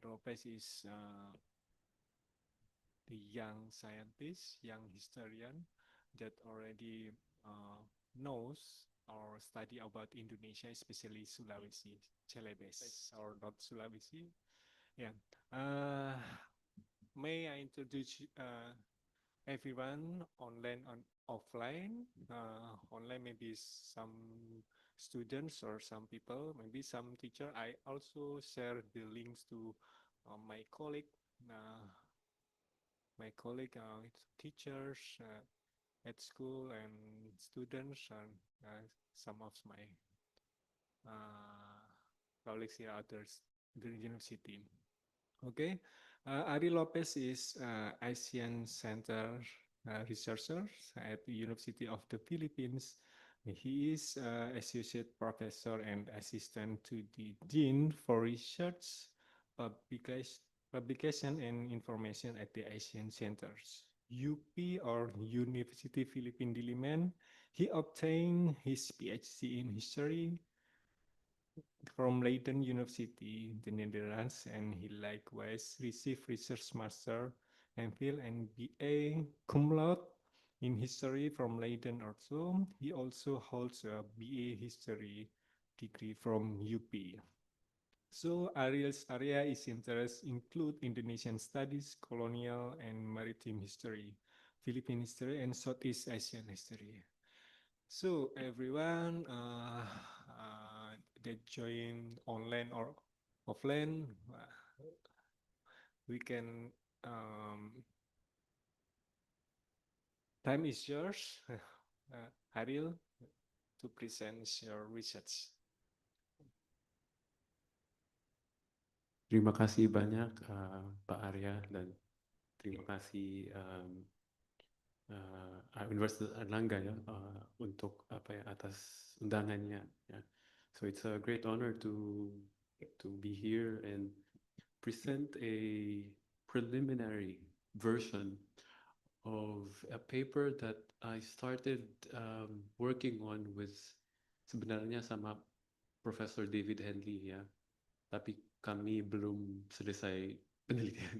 Lopez is the young scientist, young historian that already knows or study about Indonesia, especially Sulawesi, Celebes, or not Sulawesi. Yeah. Uh, may I introduce everyone online and offline? Online maybe some students or some people, maybe some teacher. I also share the links to my colleague. Uh, teachers at school and students and some of my uh, colleagues here at the university. Okay, Ari Lopez is Asian Center researcher at the University of the Philippines. He is associate professor and assistant to the dean for research, publication, publication and information at the Asian Centers, UP or University Philippine Diliman. He obtained his PhD in history from Leiden University, the Netherlands, and he likewise received Research Master MPhil and BA cum laude in history from Leiden also. He also holds a BA history degree from UP. So Ariel's area is interest include Indonesian studies, colonial and maritime history, Philippine history, and Southeast Asian history. So everyone that join online or offline, we can time is yours, Ariel, to present your research. Terima kasih banyak Pak Arya dan terima kasih Universitas Erlangga ya untuk apa ya atas undangannya ya. So it's a great honor to be here and present a preliminary version of a paper that I started working on with sebenarnya sama Professor David Henley ya. Tapi kami belum selesai penelitian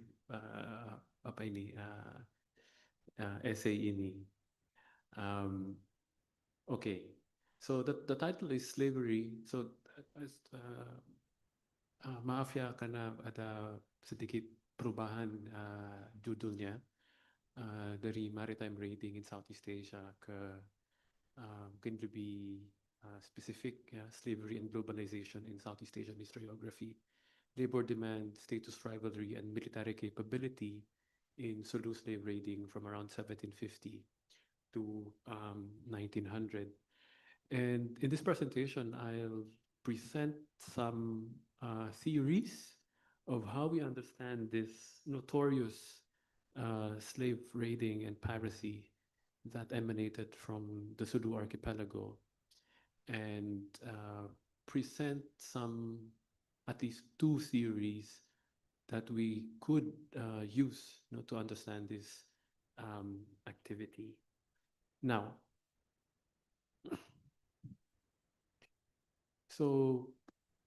apa ini essay ini. Okay, so the title is Slavery. So maaf ya karena ada sedikit perubahan judulnya dari Maritime Raiding in Southeast Asia ke mungkin lebih specific ya, Slavery and Globalization in Southeast Asian Historiography, Labor Demand, Status Rivalry, and Military Capability in Sulu slave raiding from around 1750 to 1900. And in this presentation, I'll present some theories of how we understand this notorious slave raiding and piracy that emanated from the Sulu archipelago, and present some, at least two theories that we could use to understand this activity. Now, so,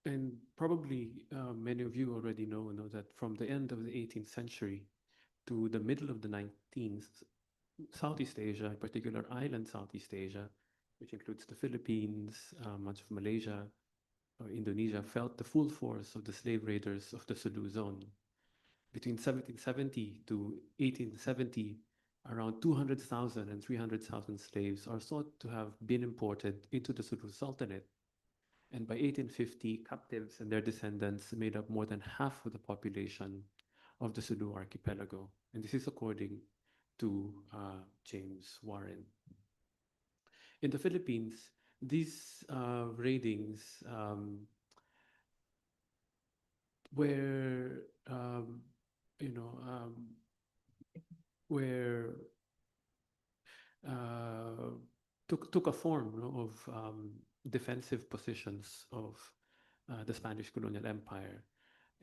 and probably many of you already know that from the end of the 18th century to the middle of the 19th, Southeast Asia, in particular island Southeast Asia, which includes the Philippines, much of Malaysia, or Indonesia, felt the full force of the slave raiders of the Sulu zone. Between 1770 to 1870, around 200,000 and 300,000 slaves are thought to have been imported into the Sulu Sultanate. And by 1850, captives and their descendants made up more than half of the population of the Sulu archipelago. And this is according to James Warren. In the Philippines, these raidings were, took a form of defensive positions of the Spanish colonial empire.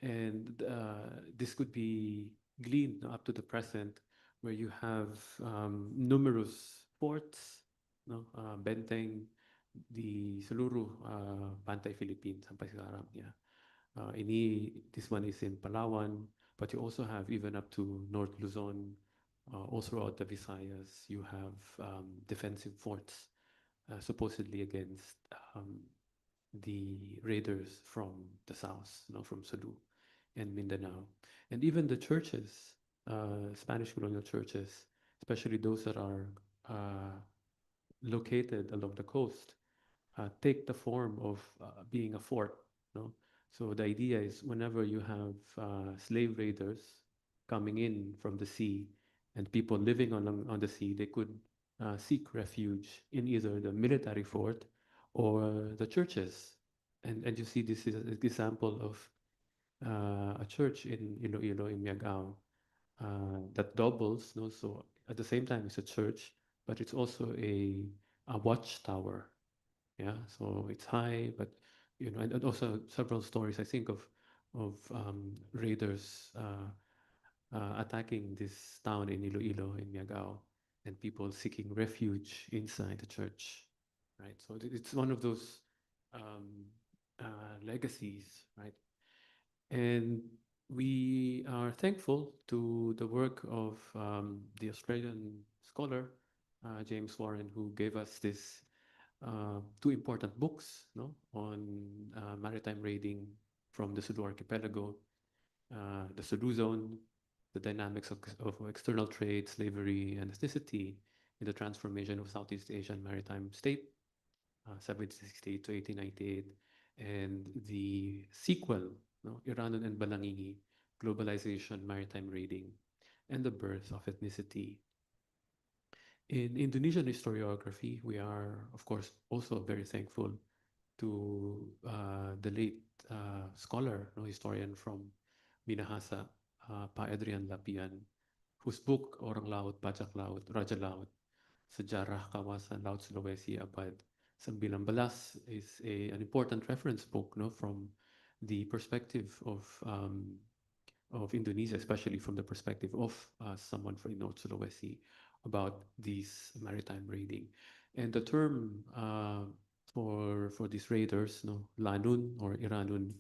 And this could be gleaned up to the present, where you have numerous forts, benteng di seluruh pantai Philippines sampai sekarang ya. This one is in Palawan, but you also have even up to North Luzon, all throughout the Visayas. You have defensive forts, supposedly against the raiders from the south, from Sulu and Mindanao. And even the churches, Spanish colonial churches, especially those that are uh, located along the coast, take the form of being a fort. No? So the idea is whenever you have slave raiders coming in from the sea and people living on the sea, they could seek refuge in either the military fort or the churches. And you see this is an example of a church in Iloilo, in Miagao, that doubles. No? So at the same time, it's a church, but it's also a watchtower. Yeah, so it's high, but and also several stories I think of raiders attacking this town in Iloilo in Miagao, and people seeking refuge inside the church, right? So it's one of those um, legacies, right? And we are thankful to the work of the Australian scholar James Warren, who gave us this two important books, no, on maritime raiding from the Sulu archipelago, the Sulu zone, the dynamics of external trade, slavery, and ethnicity in the transformation of Southeast Asian maritime state, 1768 to 1898, and the sequel, no, Iranon and Balangingi, globalization, maritime raiding, and the birth of ethnicity. In Indonesian historiography, we are, of course, also very thankful to the late scholar, no, historian from Minahasa, Pa Adrian Lapian, whose book Orang Laut, Bajak Laut, Raja Laut, Sejarah Kawasan Laut Sulawesi Abad 19 is an important reference book, no, from the perspective of Indonesia, especially from the perspective of someone from North Sulawesi, about these maritime raiding. And the term for these raiders, no, Lanun or Iranun,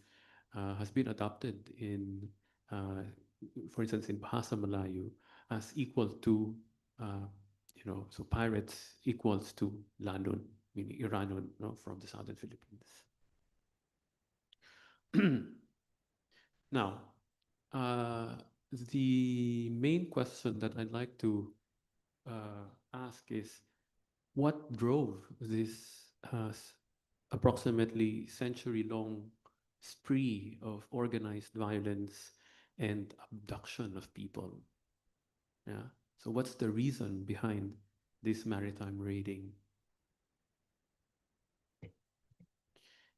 has been adopted in, for instance, in Bahasa Melayu as equal to, so pirates equals to Lanun, meaning Iranun, no, from the southern Philippines. Now, the main question that I'd like to ask is, what drove this approximately century-long spree of organized violence and abduction of people? Yeah. So what's the reason behind this maritime raiding?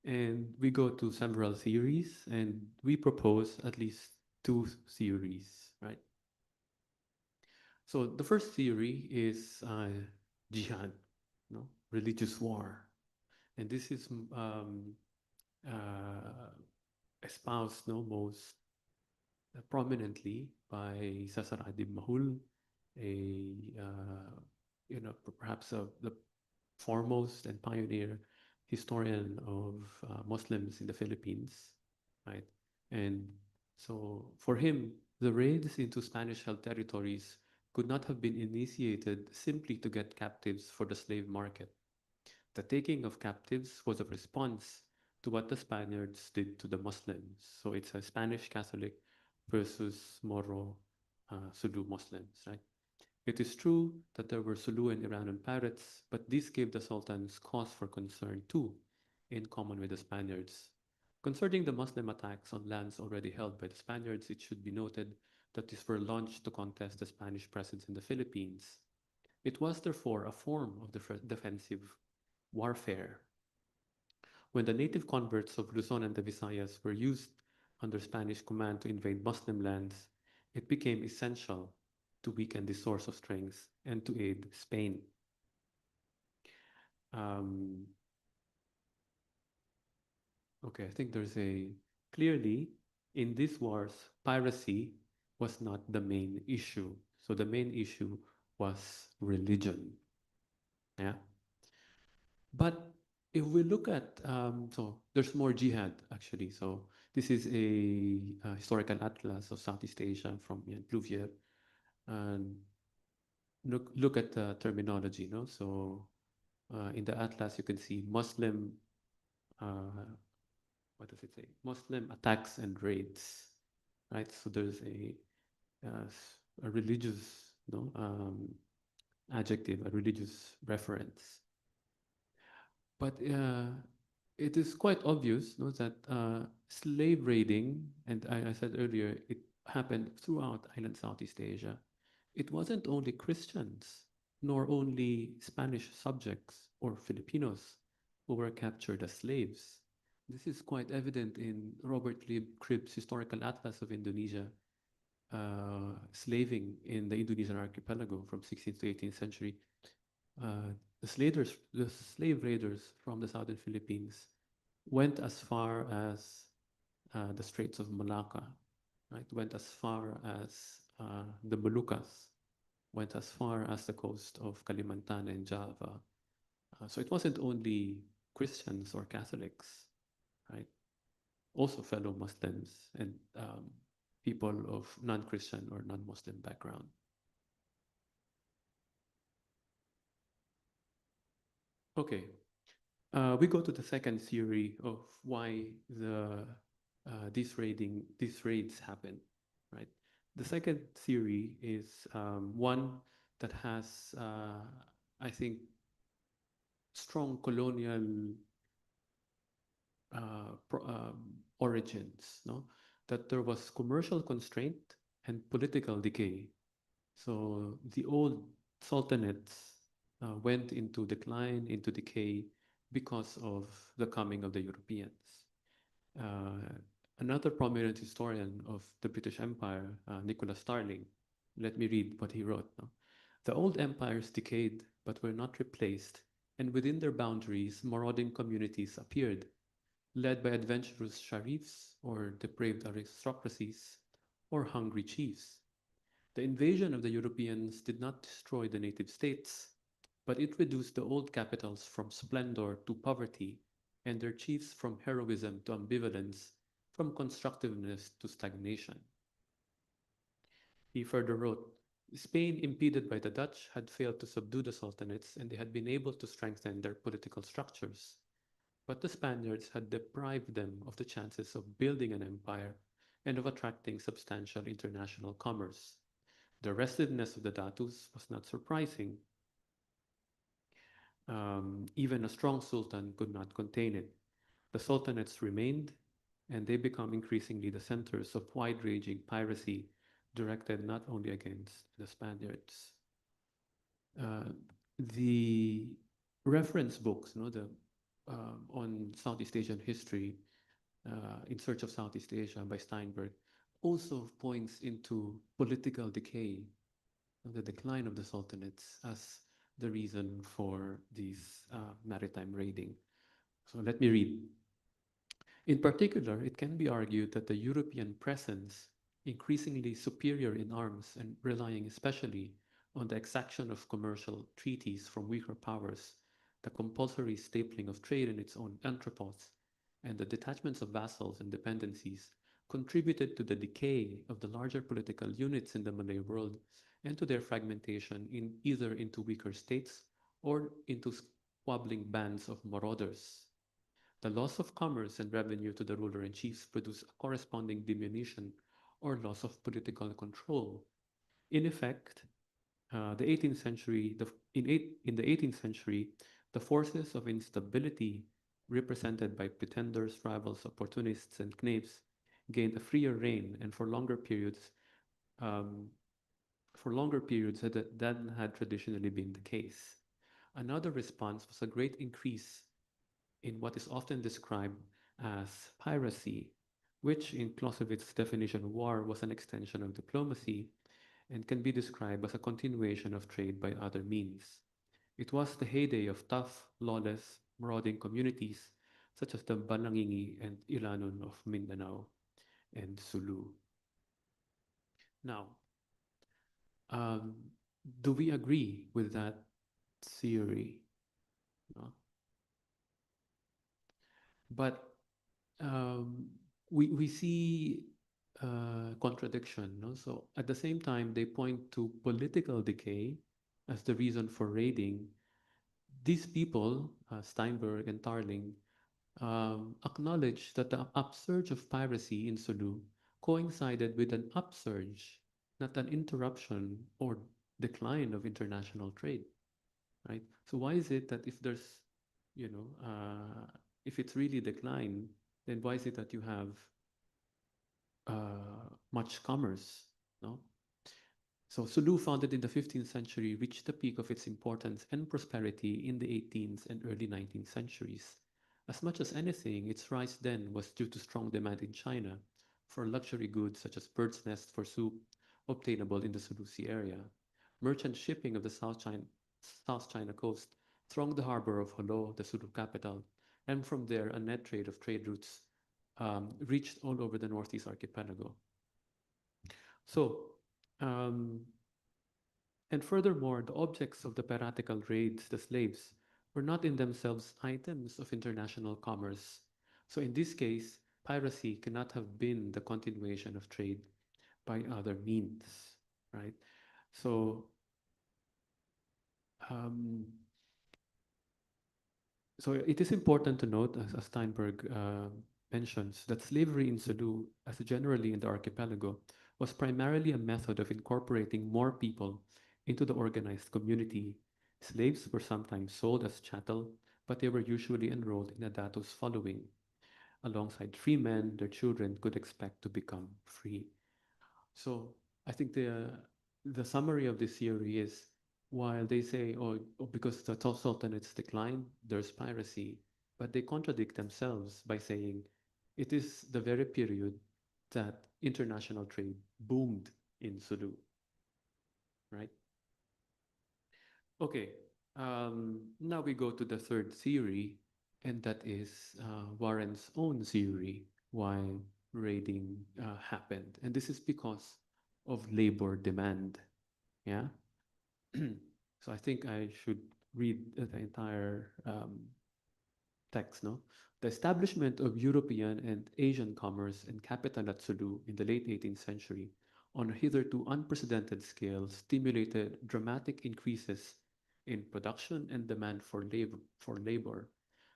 And we go to several theories, and we propose at least two theories, right? So the first theory is jihad, no, religious war, and this is uh, espoused, no, most prominently by Cesar Adib Mahul, a perhaps the foremost and pioneer historian of Muslims in the Philippines, right? And so for him, the raids into Spanish-held territories could not have been initiated simply to get captives for the slave market. The taking of captives was a response to what the Spaniards did to the Muslims. So it's a Spanish Catholic versus Moro Sulu Muslims, right? It is true that there were Sulu and Iranian pirates, but this gave the sultans cause for concern too, in common with the Spaniards. Concerning the Muslim attacks on lands already held by the Spaniards, it should be noted that these were launched to contest the Spanish presence in the Philippines. It was therefore a form of defensive warfare. When the native converts of Luzon and the Visayas were used under Spanish command to invade Muslim lands, it became essential to weaken this source of strength and to aid Spain. Okay, I think there's clearly in these wars, piracy was not the main issue. So the main issue was religion. Yeah. But if we look at, so there's more jihad actually. So This is a historical atlas of Southeast Asia from Pluvier. And look at the terminology, no? So in the atlas, you can see Muslim, uh, what does it say? Muslim attacks and raids, right? So there's a religious, no, adjective, a religious reference. But it is quite obvious, no, that slave raiding, and I said earlier, it happened throughout island Southeast Asia. It wasn't only Christians, nor only Spanish subjects or Filipinos who were captured as slaves. This is quite evident in Robert Lib Cribb's Historical Atlas of Indonesia, slaving in the Indonesian archipelago from 16th to 18th century. The slave raiders from the southern Philippines went as far as the Straits of Malacca, right? Went as far as the Moluccas, went as far as the coast of Kalimantan and Java. So it wasn't only Christians or Catholics, right? Also fellow Muslims and people of non-Christian or non-Muslim background. Okay, we go to the second theory of why these raids happen, right? The second theory is one that has, I think, strong colonial origins, no? That there was commercial constraint and political decay. So the old sultanates went into decline, into decay because of the coming of the Europeans. Another prominent historian of the British Empire, Nicholas Starling, let me read what he wrote. No? The old empires decayed but were not replaced, and within their boundaries, marauding communities appeared, led by adventurous sharifs or depraved aristocracies or hungry chiefs. The invasion of the Europeans did not destroy the native states, but it reduced the old capitals from splendor to poverty, and their chiefs from heroism to ambivalence, from constructiveness to stagnation. He further wrote, Spain, impeded by the Dutch, had failed to subdue the sultanates, and they had been able to strengthen their political structures. But the Spaniards had deprived them of the chances of building an empire and of attracting substantial international commerce. The restiveness of the Datus was not surprising. Even a strong sultan could not contain it. The sultanates remained, and they become increasingly the centers of wide-ranging piracy directed not only against the Spaniards. The reference books, on Southeast Asian history, In Search of Southeast Asia by Steinberg, also points into political decay, the decline of the sultanates as the reason for these maritime raiding. So let me read. In particular, it can be argued that the European presence, increasingly superior in arms and relying especially on the exaction of commercial treaties from weaker powers, the compulsory stapling of trade in its own entrepôts, and the detachments of vassals and dependencies, contributed to the decay of the larger political units in the Malay world and to their fragmentation either into weaker states or into squabbling bands of marauders. The loss of commerce and revenue to the ruler and chiefs produced a corresponding diminution or loss of political control. In effect, the 18th century, in the 18th century, the forces of instability represented by pretenders, rivals, opportunists, and knaves gained a freer reign, and for longer periods than had traditionally been the case. Another response was a great increase in what is often described as piracy, which in Clausewitz's definition of war was an extension of diplomacy and can be described as a continuation of trade by other means. It was the heyday of tough, lawless, marauding communities such as the Balangingi and Ilanon of Mindanao and Sulu. Now, um, do we agree with that theory? No? But we see contradiction. No? So at the same time, they point to political decay as the reason for raiding. These people, Steinberg and Tarling, acknowledge that the upsurge of piracy in Sulu coincided with an upsurge, not an interruption or decline of international trade, right? So why is it that if there's, you know, if it's really decline, then why is it that you have much commerce, no? So Sulu, founded in the 15th century, reached the peak of its importance and prosperity in the 18th and early 19th centuries. As much as anything, its rise then was due to strong demand in China for luxury goods such as bird's nest for soup, obtainable in the Sulu Sea area. Merchant shipping of the South China coast thronged the harbor of Holo, the Sulu capital, and from there a net trade of trade routes reached all over the Northeast archipelago. So, um, and furthermore, the objects of the piratical raids, the slaves, were not in themselves items of international commerce. So in this case, piracy cannot have been the continuation of trade by other means, right? So, um, so it is important to note, as Steinberg mentions, that slavery in Sulu, as generally in the archipelago, was primarily a method of incorporating more people into the organized community. Slaves were sometimes sold as chattel, but they were usually enrolled in a datus following. Alongside free men, their children could expect to become free. So I think the summary of this theory is while they say, oh because the Sultanate's decline, there's piracy, but they contradict themselves by saying it is the very period that international trade boomed in Sulu, right? Okay, now we go to the third theory, and that is Warren's own theory why raiding happened. And this is because of labor demand. Yeah. So I think I should read the entire text, no? The establishment of European and Asian commerce and capital at Sulu in the late 18th century on a hitherto unprecedented scale stimulated dramatic increases in production and demand for labor.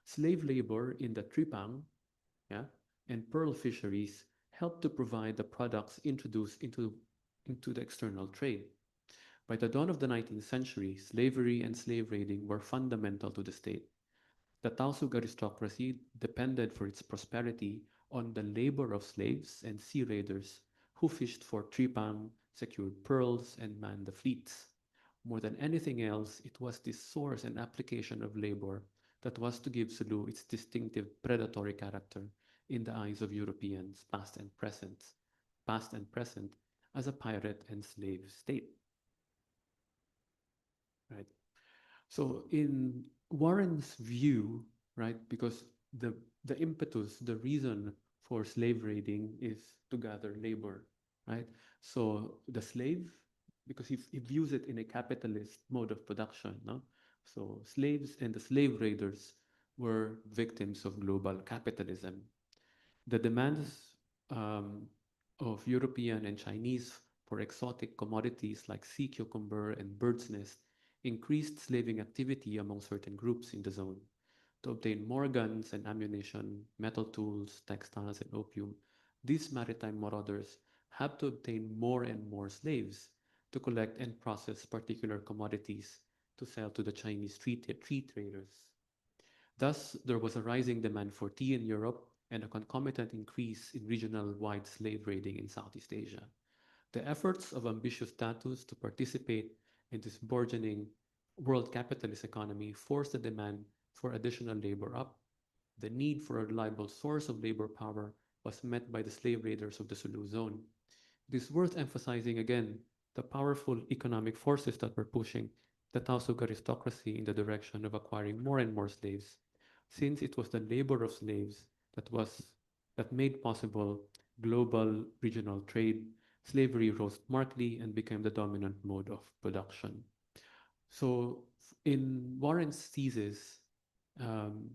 Slave labor in the tripang, yeah, and pearl fisheries helped to provide the products introduced into the external trade. By the dawn of the 19th century, slavery and slave raiding were fundamental to the state. The Tausug aristocracy depended for its prosperity on the labor of slaves and sea raiders who fished for tripang, secured pearls, and manned the fleets. More than anything else, it was this source and application of labor that was to give Sulu its distinctive predatory character in the eyes of Europeans, past and present, as a pirate and slave state. Right. So in Warren's view, right, because the impetus, the reason for slave raiding is to gather labor, right? So the slave, because he views it in a capitalist mode of production, no? So slaves and the slave raiders were victims of global capitalism. The demands of European and Chinese for exotic commodities like sea cucumber and bird's nest increased slaving activity among certain groups in the zone. To obtain more guns and ammunition, metal tools, textiles, and opium, these maritime marauders had to obtain more and more slaves to collect and process particular commodities to sell to the Chinese tea traders. Thus, there was a rising demand for tea in Europe and a concomitant increase in regional-wide slave raiding in Southeast Asia. The efforts of ambitious status to participate in this burgeoning world capitalist economy forced the demand for additional labor up. The need for a reliable source of labor power was met by the slave raiders of the Sulu zone. It is worth emphasizing again the powerful economic forces that were pushing the Tausug aristocracy in the direction of acquiring more and more slaves, since it was the labor of slaves that made possible global regional trade. Slavery rose markedly and became the dominant mode of production. So, in Warren's thesis, um,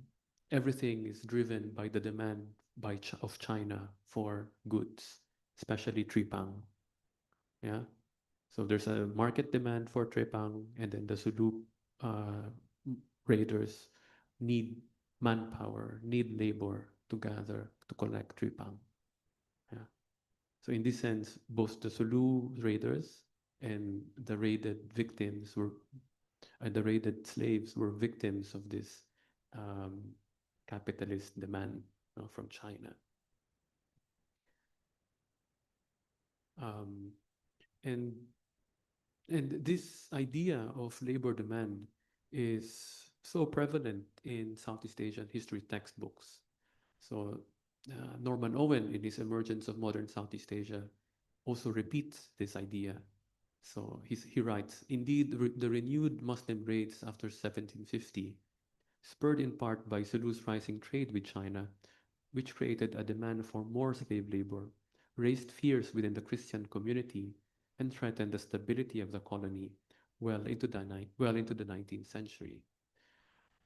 everything is driven by the demand of China for goods, especially tripang. Yeah. So there's a market demand for trepang, and then the Sulu uh, raiders need manpower, need labor to gather to collect trepang. Yeah. So in this sense, both the Sulu raiders and the raided victims were, and the raided slaves were victims of this um, capitalist demand, from China. Um, and And this idea of labor demand is so prevalent in Southeast Asian history textbooks. So Norman Owen, in his Emergence of Modern Southeast Asia, also repeats this idea. So he writes, indeed, the renewed Muslim raids after 1750, spurred in part by Sulu's rising trade with China, which created a demand for more slave labor, raised fears within the Christian community, and threatened the stability of the colony well into the 19th century.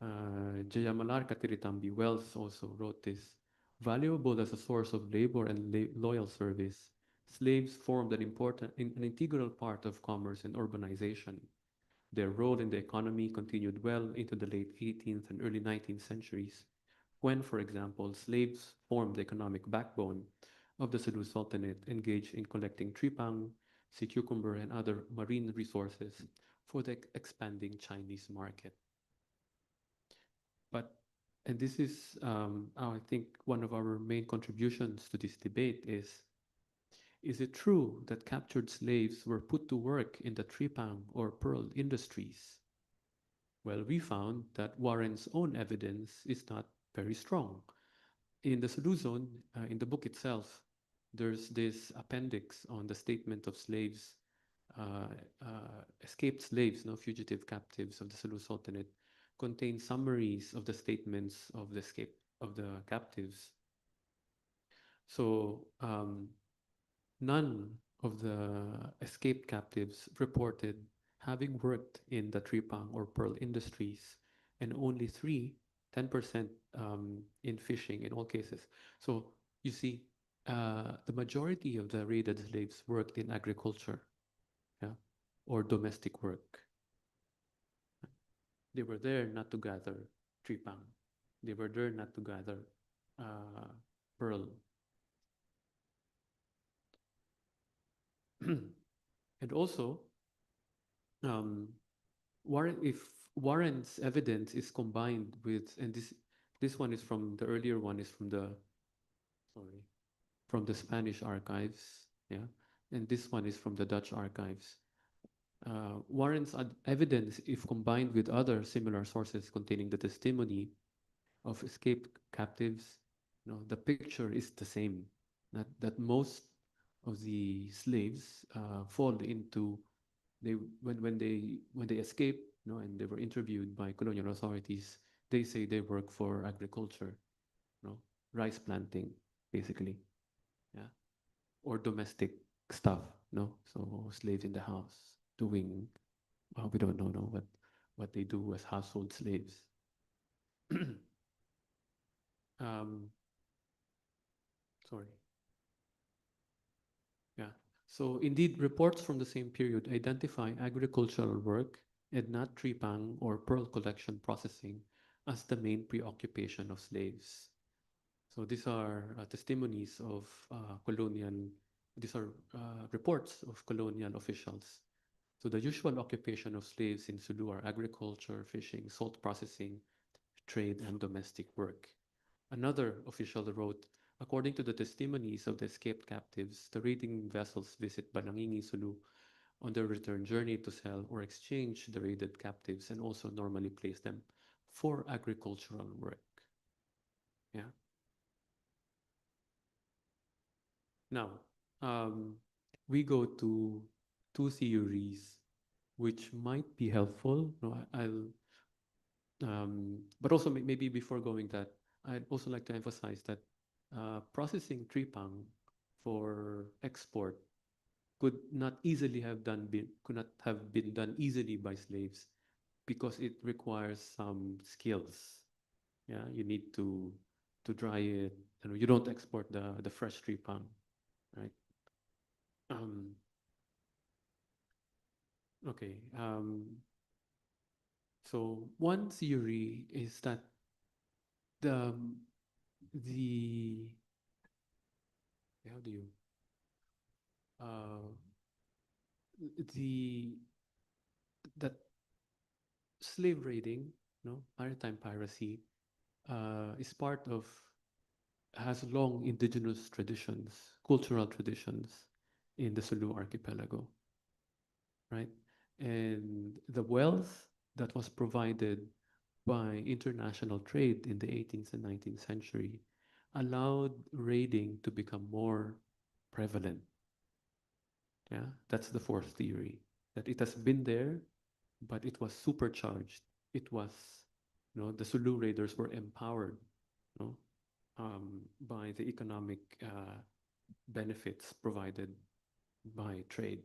Jayamalar Katiritambi Wells also wrote this. Valuable as a source of labor and loyal service, slaves formed an integral part of commerce and urbanization. Their role in the economy continued well into the late 18th and early 19th centuries, when, for example, slaves formed the economic backbone of the Sulu Sultanate, engaged in collecting tripang, sea cucumber, and other marine resources for the expanding Chinese market. But, and this is, I think, one of our main contributions to this debate is it true that captured slaves were put to work in the tripang or pearl industries? Well, we found that Warren's own evidence is not very strong. In the Sulu Zone, in the book itself, there's this appendix on the statement of slaves, uh, escaped slaves, no fugitive captives of the Sulu Sultanate, contain summaries of the statements of the captives. So none of the escaped captives reported having worked in the tripang or pearl industries, and only 10% in fishing in all cases. So you see, the majority of the raided slaves worked in agriculture, yeah, or domestic work. They were there not to gather tripang. They were there not to gather uh, pearl. And also, um, if Warren's evidence is combined with, and this one is from the earlier one is from the sorry from the Spanish archives, yeah, and this one is from the Dutch archives. Warren's evidence, if combined with other similar sources containing the testimony of escaped captives, the picture is the same. That most of the slaves fall into they when they escape, and they were interviewed by colonial authorities, they say they work for agriculture, rice planting, basically, yeah, or domestic stuff, so slaves in the house doing, well, we don't know, no, what they do as household slaves. um, Sorry. Yeah. So indeed, reports from the same period identify agricultural work and not tripang or pearl collection processing as the main preoccupation of slaves. So these are testimonies of these are reports of colonial officials. So the usual occupation of slaves in Sulu are agriculture, fishing, salt processing, trade, and domestic work. Another official wrote, according to the testimonies of the escaped captives, the raiding vessels visit Banangingi Sulu on their return journey to sell or exchange the raided captives, and also normally place them for agricultural work. Yeah. Now, um, we go to two theories which might be helpful. No, but also maybe before going that, I'd also like to emphasize that processing tripang for export could not have been done easily by slaves, because it requires some skills. Yeah, you need to to dry it. You don't export the fresh tree palm, right? Um, okay. So one theory is that the the how do you uh, the that slave raiding, maritime piracy, is part of has long indigenous traditions, cultural traditions in the Sulu archipelago, right? And the wealth that was provided by international trade in the 18th and 19th century allowed raiding to become more prevalent. Yeah, that's the fourth theory, that it has been there, but it was supercharged. It was, the Sulu raiders were empowered, you know, by the economic benefits provided by trade.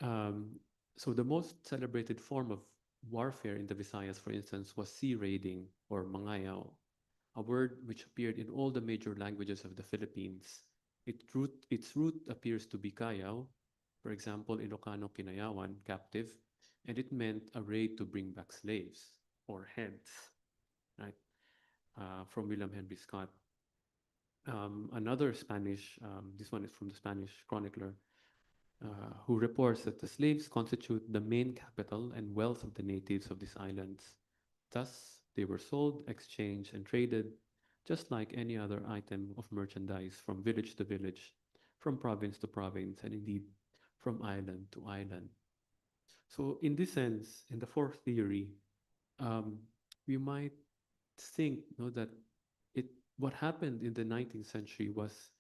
Um, so the most celebrated form of warfare in the Visayas, for instance, was sea raiding or mangayaw, a word which appeared in all the major languages of the Philippines. Its root appears to be kayaw, for example, Ilocano kinayawan, captive, and it meant a raid to bring back slaves or heads, right? From William Henry Scott. Another Spanish, this one is from the Spanish chronicler, who reports that the slaves constitute the main capital and wealth of the natives of these islands. Thus, they were sold, exchanged, and traded just like any other item of merchandise from village to village, from province to province, and indeed from island to island. So, in this sense, in the fourth theory, um, we might think that it what happened in the 19th century was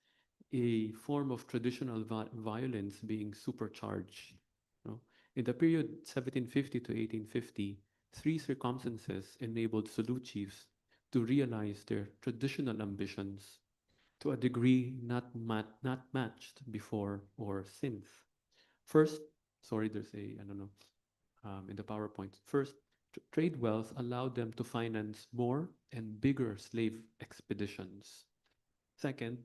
a form of traditional violence being supercharged. You know? In the period 1750 to 1850, three circumstances enabled Sulu chiefs to realize their traditional ambitions to a degree not matched before or since. First, sorry, there's a, I don't know, in the PowerPoint. First, trade wealth allowed them to finance more and bigger slave expeditions. Second,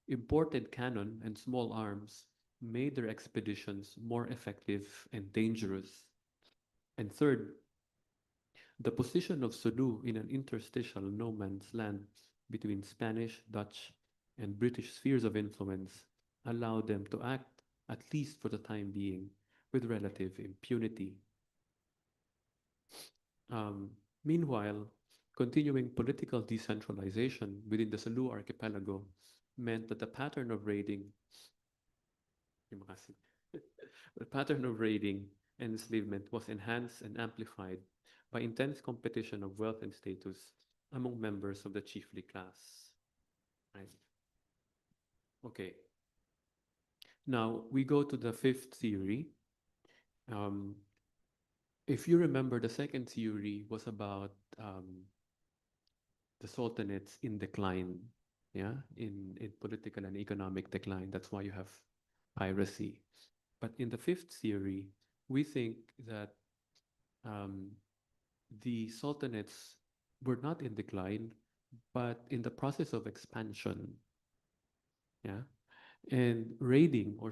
imported cannon and small arms made their expeditions more effective and dangerous. And third, the position of Sulu in an interstitial no man's land between Spanish, Dutch, and British spheres of influence allowed them to act, at least for the time being, with relative impunity. Um, Meanwhile, continuing political decentralization within the Sulu archipelago meant that the pattern of raiding, the pattern of raiding and enslavement was enhanced and amplified by intense competition of wealth and status among members of the chiefly class. Right. Okay. Now we go to the fifth theory. Um, if you remember, the second theory was about the sultanates in decline, yeah, in political and economic decline. That's why you have piracy. But in the fifth theory, we think that um, the sultanates were not in decline, but in the process of expansion. Yeah, and raiding, or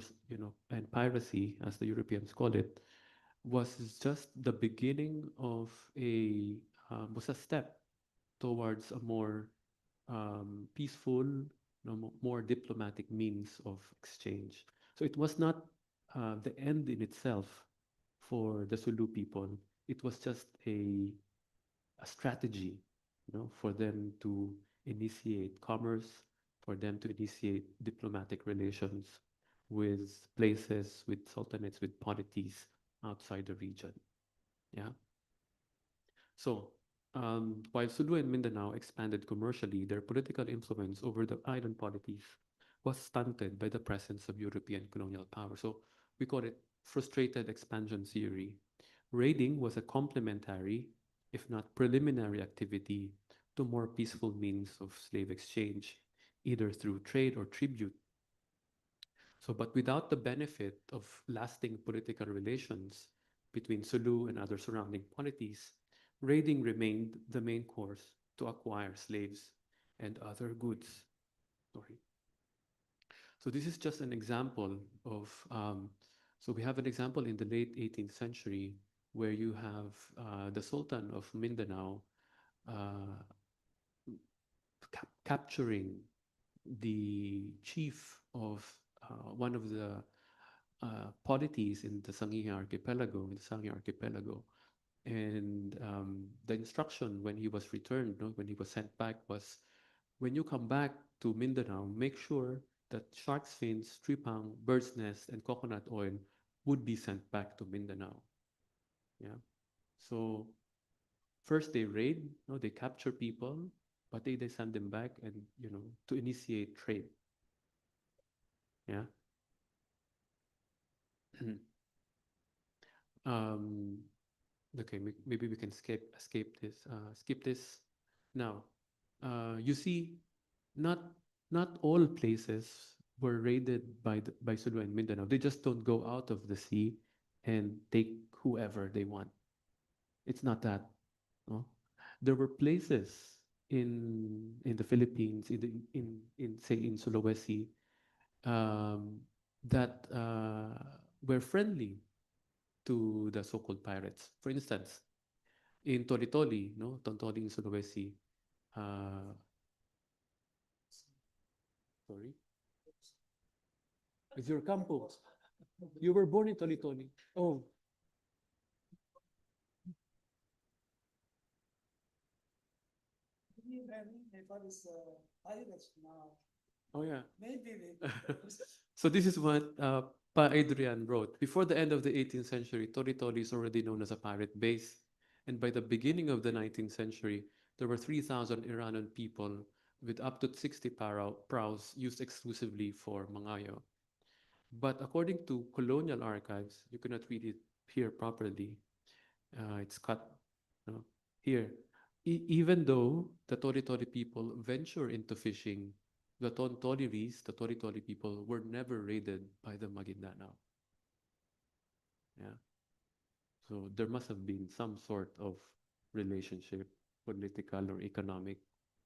and piracy, as the Europeans called it, was just the beginning of was a step towards a more peaceful, more diplomatic means of exchange. So it was not the end in itself for the Sulu people. It was just a strategy, for them to initiate commerce, for them to initiate diplomatic relations with places, with sultanates, with polities outside the region. Yeah. So, while Sulu and Mindanao expanded commercially, their political influence over the island polities was stunted by the presence of European colonial power. So, we call it frustrated expansion theory. Raiding was a complementary, if not preliminary, activity to more peaceful means of slave exchange, either through trade or tribute. So, but without the benefit of lasting political relations between Sulu and other surrounding polities, raiding remained the main course to acquire slaves. and other goods. Sorry. So this is just an example of, so we have an example in the late 18th century where you have the Sultan of Mindanao uh, capturing the chief of one of the polities in the Sangihe Archipelago, And the instruction when he was returned, no, when he was sent back, was when you come back to Mindanao, make sure that shark's fins, tripang, bird's nest, and coconut oil would be sent back to Mindanao. Yeah. So first they raid, no, they capture people, but they send them back and to initiate trade. Yeah. um, okay, maybe we can skip this. Now, you see, not not all places were raided by Sulu and Mindanao. They just don't go out of the sea and take whoever they want. It's not that. No? There were places in the Philippines, in say in Sulawesi, um, that were friendly to the so-called pirates. For instance, in Toli-Toli, no, Tontoli in Sulawesi, uh, sorry, it's your campo. You were born in Toli-Toli. Oh, oh yeah. Maybe. So this is what Pa Adrian wrote. Before the end of the 18th century, Toli-Toli is already known as a pirate base. And by the beginning of the 19th century, there were 3,000 Iranian people with up to 60 praus used exclusively for Mangayo. But according to colonial archives, you cannot read it here properly. It's cut here. Even though the Tori-Tori people venture into fishing, the Tontoliris, the Tori-Tori people, were never raided by the Maguindanao. Yeah. So there must have been some sort of relationship, political or economic,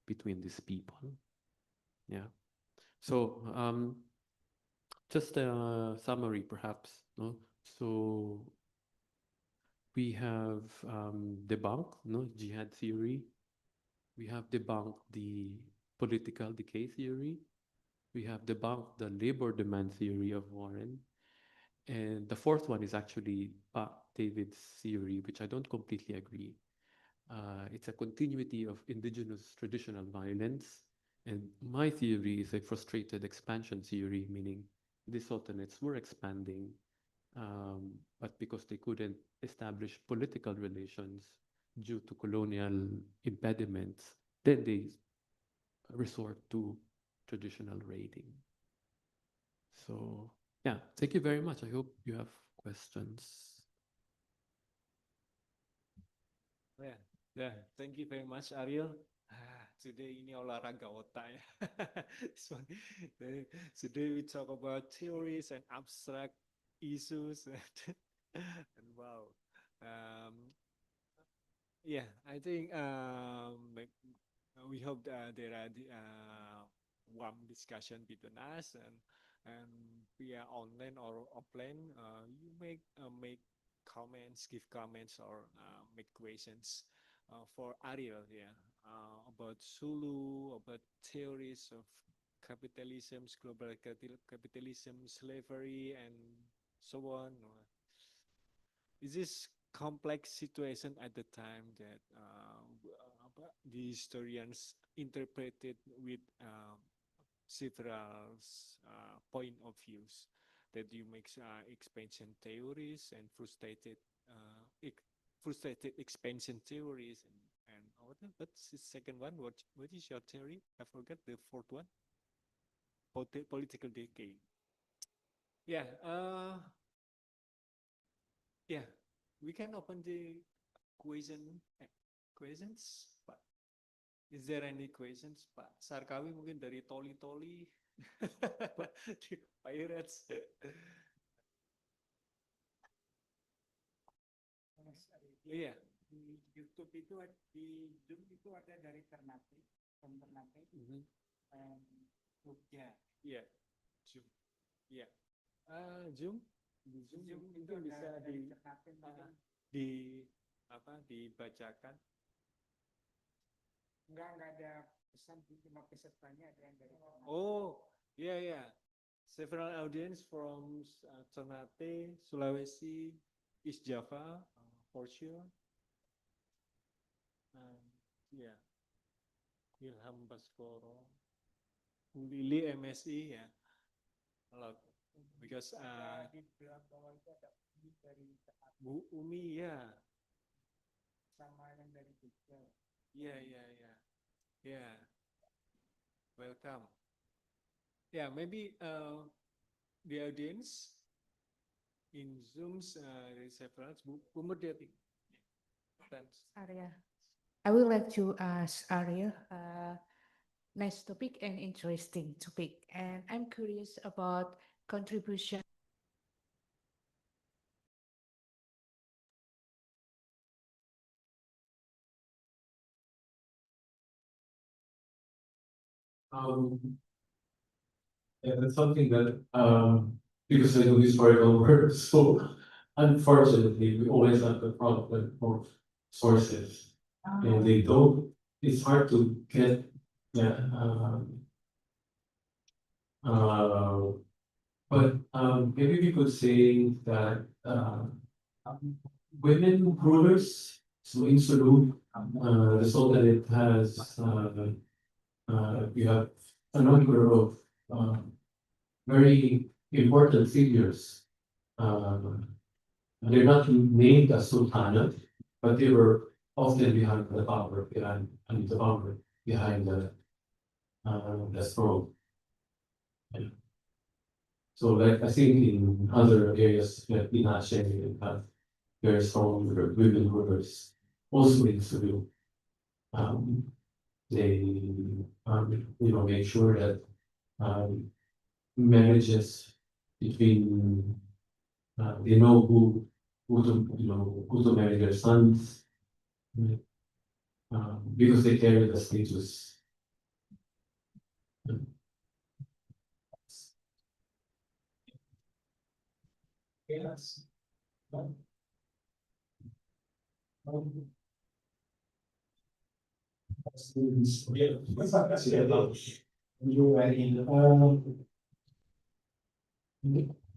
between these people. Yeah. So just a summary, perhaps. No. So we have debunked jihad theory. We have debunked the political decay theory. We have debunked the labor demand theory of Warren. And the fourth one is actually David's theory, which I don't completely agree. It's a continuity of indigenous traditional violence. And my theory is a frustrated expansion theory, meaning these sultanates were expanding, but because they couldn't establish political relations due to colonial impediments, then they resort to traditional raiding. So yeah, thank you very much. I hope you have questions. Yeah, yeah. Thank you very much, Ariel. Today ini olahraga otak ya. Today we talk about theories and abstract issues and wow. Um, yeah, I think we hope there are warm discussion between us and via online or offline. You make comments, give comments, or make questions for Ariel, yeah, about Sulu, about theories of capitalism, global capitalism, slavery, and so on. Is this complex situation at the time that the historians interpreted with several point of views that you make expansion theories and frustrated expansion theories and what's the second one? What is your theory? I forgot the fourth one. Political decay. Yeah. Yeah. We can open the questions, Pak. Is there any questions, Pak Sarkawi? Mungkin dari Toli-Toli, Pirates. Iya. Di YouTube itu, di Zoom itu ada dari Ternate. Mhm. Yeah, yeah, Zoom. Yeah. Zoom, di Zoom mungkin bisa di apa dibacakan. Oh, yeah, yeah. Several audience from Ternate, Sulawesi, East Java, for sure. Yeah, Ilham Baskoro, Lili MSI, yeah, a lot. Because Bu Umi, yeah, yeah, yeah, yeah, yeah. Welcome. Yeah, maybe the audience in Zoom's reference, Bu Murdati. Thanks. Arya. I would like to ask Arya, nice topic and interesting topic. And I'm curious about contribution. Um, yeah, that's something that because I do historical work, so unfortunately we always have the problem of sources, and they don't. It's hard to get, yeah. Uh, but maybe we could say that women rulers. So in Sulu, the Sultanate has you have a number of very important figures. They're not named as sultanate, but they were often behind the power, the power behind the throne. Yeah. So, like I think in other areas like in Aceh, we have very strong women rulers. Also in Cebu, um, they make sure that um, marriages between they know who to marry their sons, right? Because they carry the status. Yes.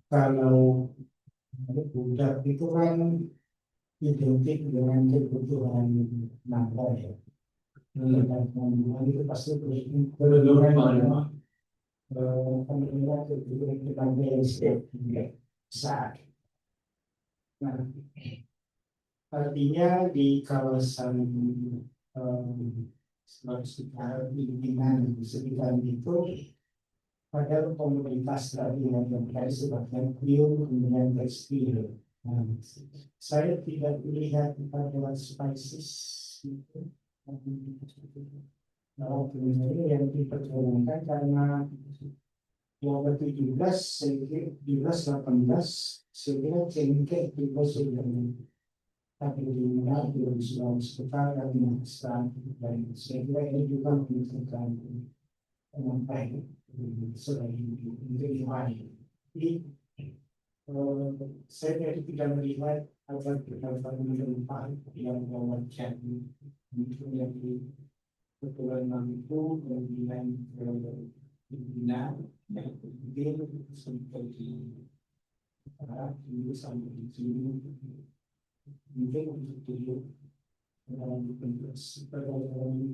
Kalau budak itu kan identik dengan kebutuhan nafkah ya. Dan kebutuhan itu pasti berdorongan pada pemerintah kebutuhan kita saat. Nah, artinya di kawasan sekitar pimpinan di sekitar itu padahal komunitas tadi yang terkait sebagian pure kemudian tekstil. Nah, saya tidak melihat pada spices itu yang diperjuangkan karena yang ke-17, saya kira 17, 18, saya kira cengkeh juga sudah tapi di mana di Sulawesi Utara dan saya kira ini juga menunjukkan baik selain menjadi lain. Jadi saya tidak melihat agar kita menemukan yang wajar menjadi keturunan itu kemudian pimpinan yang penting seperti ini sampai di sini mungkin untuk tujuh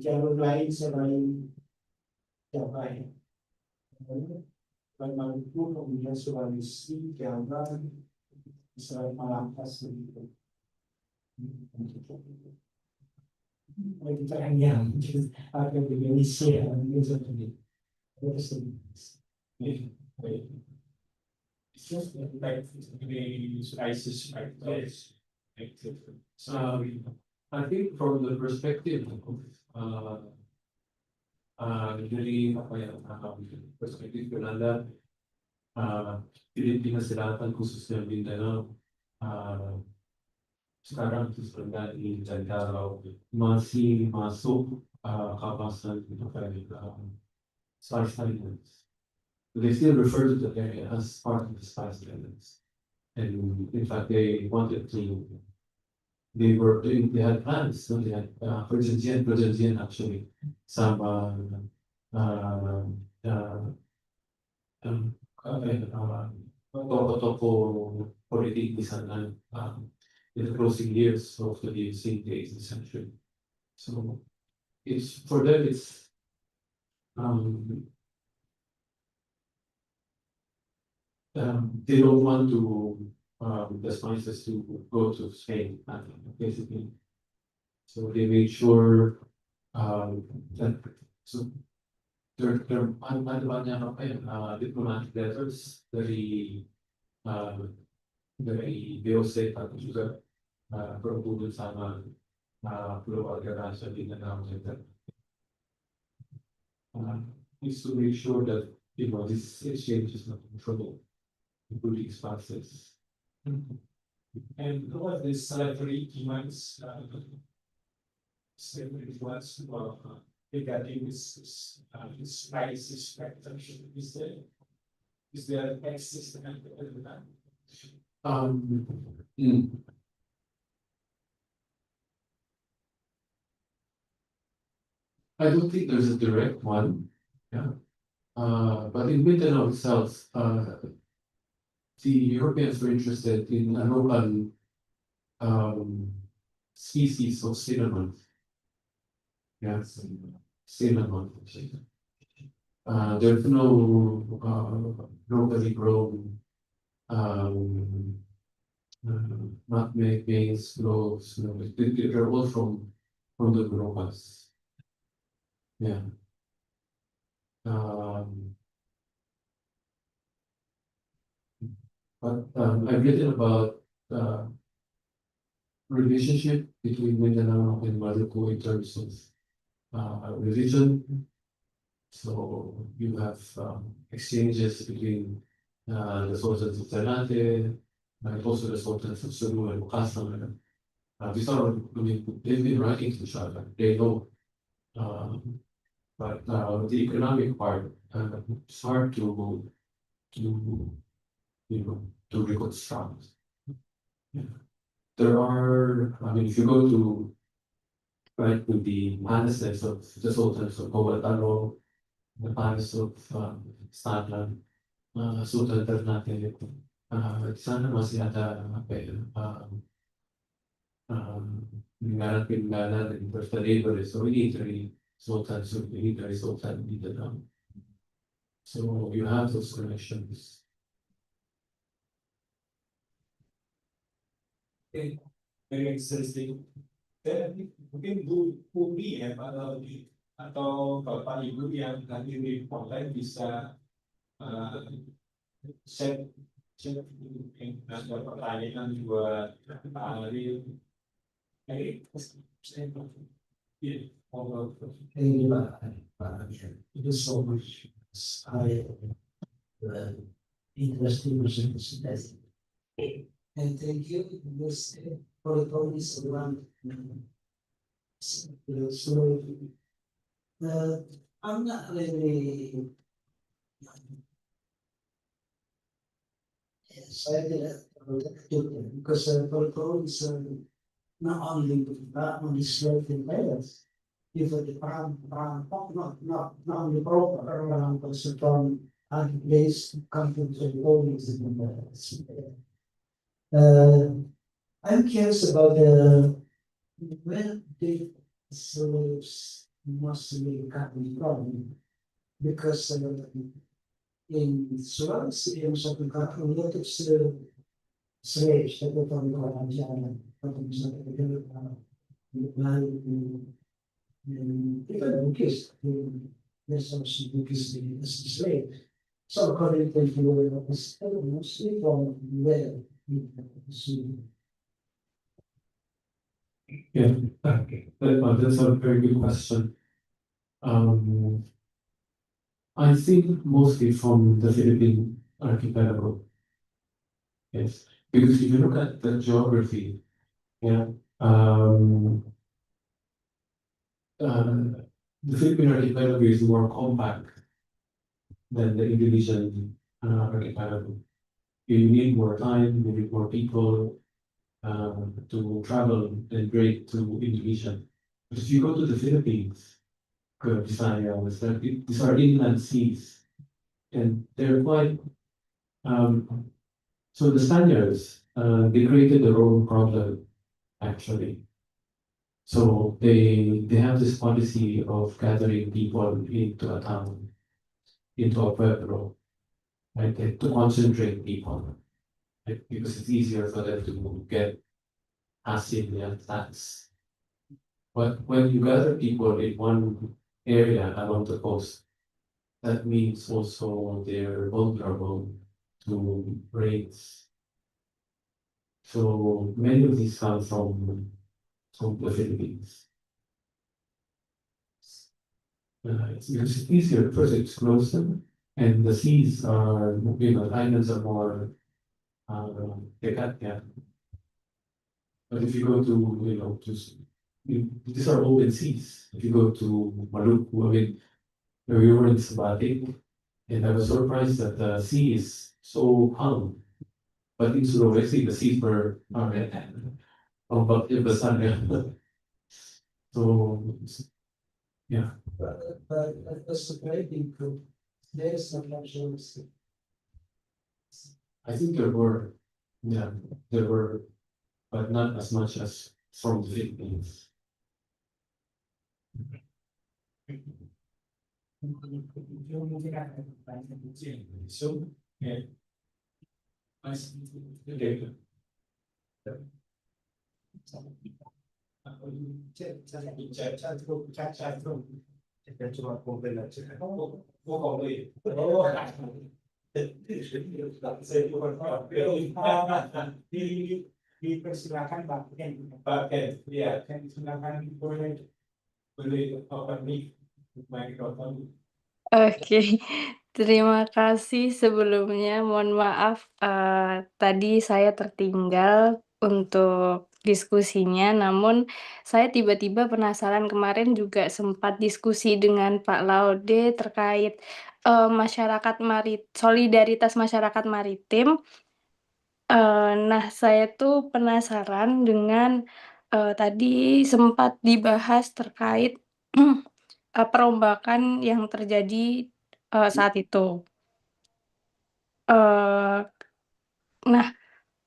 jalur lain selain Jawa ya. Maluku kemudian Sulawesi, Jawa, Israel Malangkas begitu. Kita hanya ada di Indonesia seperti terus it's just like the ISIS I think from the perspective of dari apa ya perspektif Belanda, Pilipinas Selatan khususnya Mindanao, sekarang itu sudah di Mindanao masih masuk kawasan, spice islands. They still refer to the area as part of the spice islands. And in fact, they wanted to, they had plans, no? They had, perjanjian actually, sama, toko-toko politik di sana, in the closing years of the 18th century. So it's, for them, it's, they don't want to, the spices to go to Spain, basically. So they made sure, that, so ano ba niya, ano pa yun, diplomatic letters dari, dari BOC at juga, berhubungan sama, keluarga Rasha di Mindanao, is to make sure that, you know, this exchange is not in trouble, including spices. And what is salary demands, it was, regarding this price expectation, is there a tax system at the time? Mm. I don't think there's a direct one, yeah. But in Mindanao itself, the Europeans were interested in a local, species of cinnamon. Yeah, cinnamon. There's no, locally grown, nutmeg, mace, cloves, you know, they're all from the Europas. Yeah. But I've written about relationship between Mindanao and Maluku in terms of religion. So you have exchanges between the sultans of Ternate and also the sultans of Sulu and Bukasang. These are, I mean, they've been writing to each other. They know, but the economic part, it's hard to you know, to reconstruct. Yeah. There are, I mean, if you go to, right, with the palaces of the sultans of Bogotalo, the palace of Stanlan, Sultan Ternate, sana masih ada apa ya, pinggalan-pinggalan and interfere, so military sultans, military sultan, Mindanao. So you have those connections. Okay, very interesting. Then mungkin Bumi ya, atau Bapak Ibu yang tadi di online bisa share ada pertanyaan buat Pak Ari. Thank you, Pak. It is so much. I interesting presentation. And thank you because for this one. So I'm not really excited because protocol is not only certain players. If the not only proper but certain place countries and always I'm curious about where the slaves mostly coming from because in Sulawesi and certain countries, a lot of slaves that were from Kalanjan, from different Buddhist, there's some Buddhist as slaves. So according to you, it's mostly from where Yeah, okay. That's a very good question. I think mostly from the Philippine archipelago. Yes, because if you look at the geography, yeah, the Philippine archipelago is more compact than the Indonesian archipelago. You need more time, you need more people to travel and break to Indonesia. But if you go to the Philippines, Visayas, these are inland seas, and they're quite. So the Spaniards, they created their own problem actually. So they have this policy of gathering people into a town, into a pueblo, right? To concentrate people, right? Because it's easier for them to get asylum tax. But when you gather people in one area along the coast, that means also they're vulnerable to raids. So many of these come from the Philippines. It's easier because it's closer, and the seas are, islands are more, they got, yeah. But if you go to, these are open seas. If you go to Maluku, I mean, we were in Sabati, and I was surprised that the sea is so calm. But in Sulawesi, the seas were about the sun. So, yeah. But the security group, there is some options. I think there were, yeah, there were, but not as much as from the Philippines. So, yeah. Okay. Dipersilakan pakai ya. silakan boleh Open mic, microphone. Oke, terima kasih sebelumnya. Mohon maaf, tadi saya tertinggal untuk diskusinya, namun saya tiba-tiba penasaran. Kemarin juga sempat diskusi dengan Pak Laude terkait, solidaritas masyarakat maritim. Nah, saya tuh penasaran dengan, tadi sempat dibahas terkait, perombakan yang terjadi, saat itu. Nah,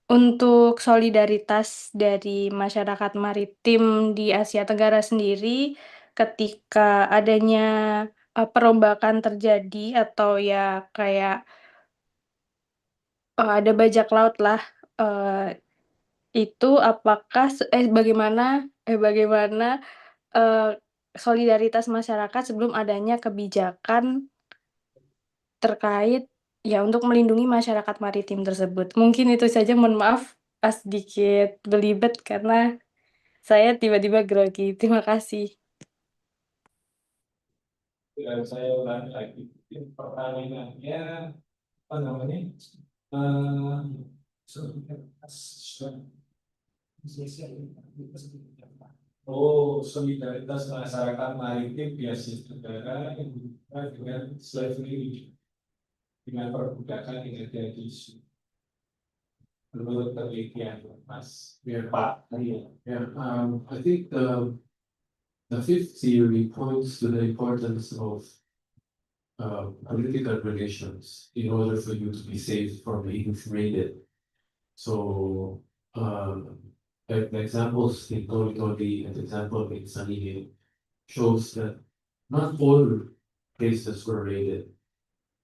untuk solidaritas dari masyarakat maritim di Asia Tenggara sendiri, ketika adanya, perombakan terjadi atau ya kayak, ada bajak laut lah, itu apakah bagaimana, solidaritas masyarakat sebelum adanya kebijakan terkait, ya untuk melindungi masyarakat maritim tersebut. Mungkin itu saja, mohon maaf, sedikit belibet karena saya tiba-tiba grogi. Terima kasih. Saya ulangi lagi. Pertanyaannya apa namanya? Solidaritas masyarakat maritim di Asia Tenggara yang berhubungan dengan slavery, dengan perbudakan yang terjadi di menurut penelitian Mas Pak. I think the fifth theory points to the importance of political relations in order for you to be safe from being raided. So, the examples in Tori and the example in Sanige shows that not all places were raided.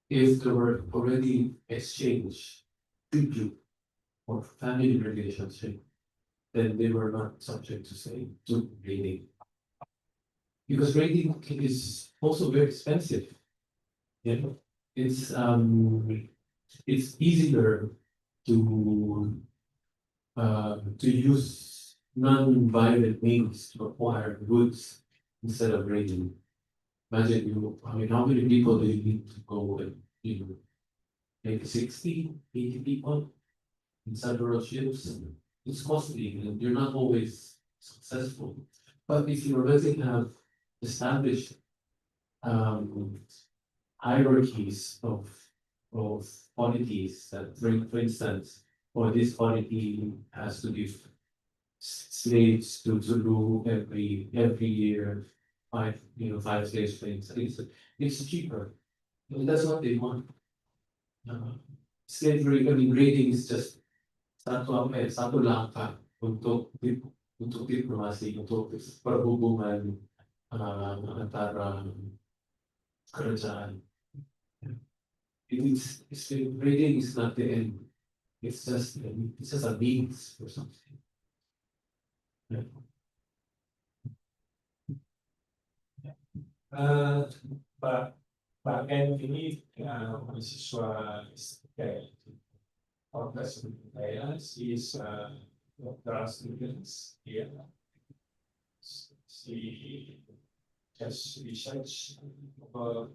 If there were already exchange, tribute, or family relationship, then they were not subject to raiding. Because raiding is also very expensive. You know, it's easier to use non-violent means to acquire goods instead of raiding. Imagine how many people do you need to go and, maybe 60, 80 people in several ships? It's costly and you're not always successful. But if you already have established hierarchies of qualities that, for instance, for this quality has to give slaves to Zulu every year, five slaves, for instance. It's cheaper. And that's what they want. Slavery, I mean, grading is just satu langkah untuk diplomasi, untuk perhubungan antara kerajaan. Grading is not the end. It's just a means or something. Yeah. Pak Ken ini mahasiswa kayak Fakultas Budaya, is doctoral students here. She just research about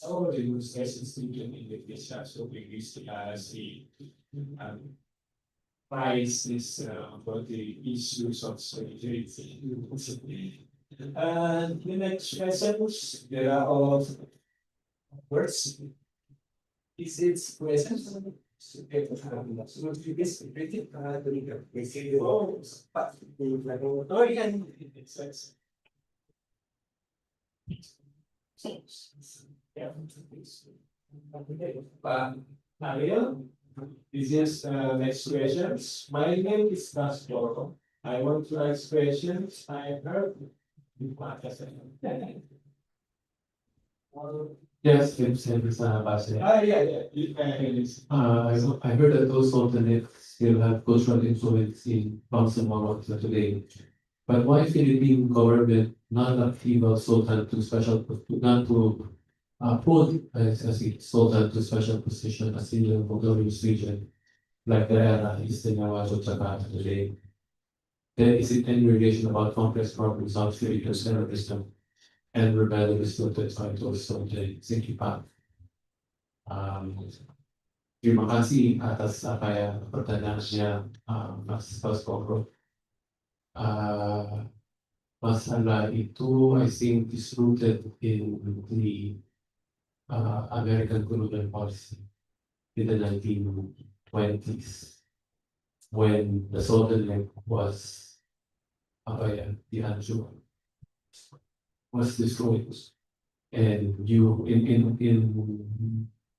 our university student in the future, so we see price is about the issues of solidarity. And the next questions, there are all words. Is it present? Ariel, this is next questions. My name is Castro. I want to ask questions. I heard. Yes, it's Basel. Yeah. You can hear this. I heard that those alternates still have cultural influence in Bangsamoro today. But why Philippine government not approve Sultan to special, not to put as a Sultan to special position as in the Bogdoris region, like the era Eastern Nawajo Jakarta today? There is it any relation about complex problems of Philippine terrorism and rebellion is not trying to also the Zinki Park. Terima kasih atas apa ya pertanyaannya, Mas Koko. Masalah itu, I think, is rooted in the American colonial policy in the 1920s, when the Sultanate was the Anjou was destroyed, and